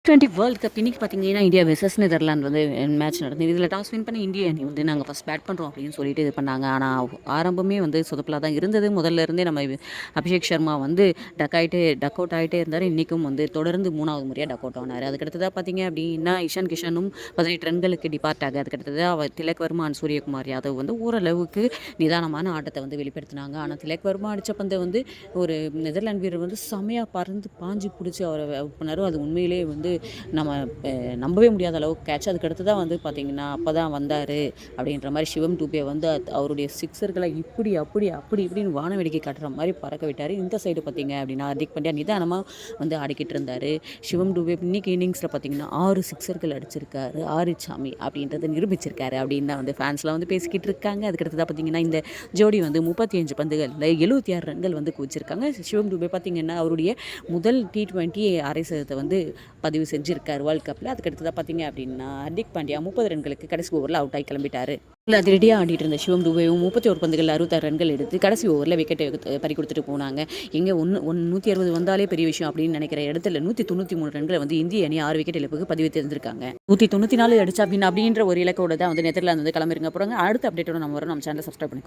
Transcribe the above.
T20 world cup இன்னைக்கு பார்த்தீங்கன்னா, India versus Netherlands வந்து மேட்ச் நடந்தது. இதில டாஸ் வின் பண்ண இந்திய அணி வந்து நாங்க ஃபர்ஸ்ட் பேட் பண்ணுறோம் அப்படின்னு சொல்லிட்டு இது பண்ணாங்க. ஆனா ஆரம்பமே வந்து சொதப்பலா தான் இருந்தது. முதல்ல இருந்தே நம்ம அபிஷேக் சர்மா வந்து டக் அவுட் ஆயிட்டே இருந்தாரு. இன்னைக்கும் வந்து தொடர்ந்து 3வது முறையா டக் அவுட் ஆனாரு. அதுக்கடுத்ததா பார்த்தீங்க அப்படின்னா, இஷான் கிஷனும் 18 ரன்களுக்கு டிபார்ட் ஆக அதுக்கடுத்ததா திலக் வர்மா அண்ட் சூரியகுமார் யாதவ் வந்து ஓரளவுக்கு நிதானமான ஆட்டத்தை வந்து வெளிப்படுத்தினாங்க. ஆனா திலக் வர்மா அடிச்ச பந்தை வந்து ஒரு நெதர்லாந்து வீரர் வந்து செமையா பறந்து பாஞ்சு பிடிச்சி அவரை அவுட் பண்ணாரு. அது உண்மையிலேயே வந்து நம்ம நம்பவே முடியாத அளவுக்கு கேட்ச். அதுக்கு அடுத்து தான் வந்து பார்த்தீங்கன்னா, அப்போ தான் வந்தார் அப்படின்ற மாதிரி சிவம் டூபே வந்து அவருடைய சிக்ஸர்களை இப்படி அப்படி அப்படி இப்படின்னு வானவேடிக்கை காட்டுற மாதிரி பறக்க விட்டார். இந்த சைடு பார்த்தீங்க அப்படின்னா ஹர்திக் பாண்டியா நிதானமாக வந்து ஆடிக்கிட்டு இருந்தார். சிவம் டூபே இன்னைக்கு இன்னிங்ஸில் பார்த்தீங்கன்னா 6 சிக்ஸர்கள் அடிச்சிருக்காரு. 6 சாமி அப்படின்றத நிரூபிச்சிருக்காரு அப்படின்னு தான் வந்து ஃபேன்ஸ்லாம் வந்து பேசிக்கிட்டு இருக்காங்க. அதுக்கடுத்து தான் பார்த்தீங்கன்னா இந்த ஜோடி வந்து 35 பந்துகளில் 76 ரன்கள் வந்து குவிச்சிருக்காங்க. சிவம் டூபே பார்த்தீங்கன்னா அவருடைய முதல் T20 அரை சதத்தை வந்து பதிவு செஞ்சிருக்காரு வேர்ல்ட் கப்பில். அதுக்கடுத்து தான் பார்த்தீங்க அப்படின்னா ஹர்திக் பாண்டியா 30 ரன்களுக்கு கடைசி ஓவரில் அவுட் ஆகி கிளம்பிட்டாரு. அதிரடியாக ஆடிட்டு இருந்த சிவம் டூபேவும் 31 பந்துகள் 66 ரன்கள் எடுத்து கடைசி ஓவரில் விக்கெட் பறி கொடுத்துட்டு போனாங்க. எங்கே 160 வந்தாலே பெரிய விஷயம் அப்படின்னு நினைக்கிற இடத்துல 193 ரன்களை வந்து இந்திய அணி 6 விக்கெட் இழப்புக்கு பதிவு தெரிஞ்சிருக்காங்க. 194 அடிச்சா அப்படின்ற ஒரு இலக்கோட தான் வந்து நெதர்லாந்து வந்து கிளம்பிருங்க போகிறாங்க. அடுத்த அப்டேட்டோட நம்ம வரோம். நம்ம சேனலை சப்ஸ்கிரைப் பண்ணிக்கோங்க.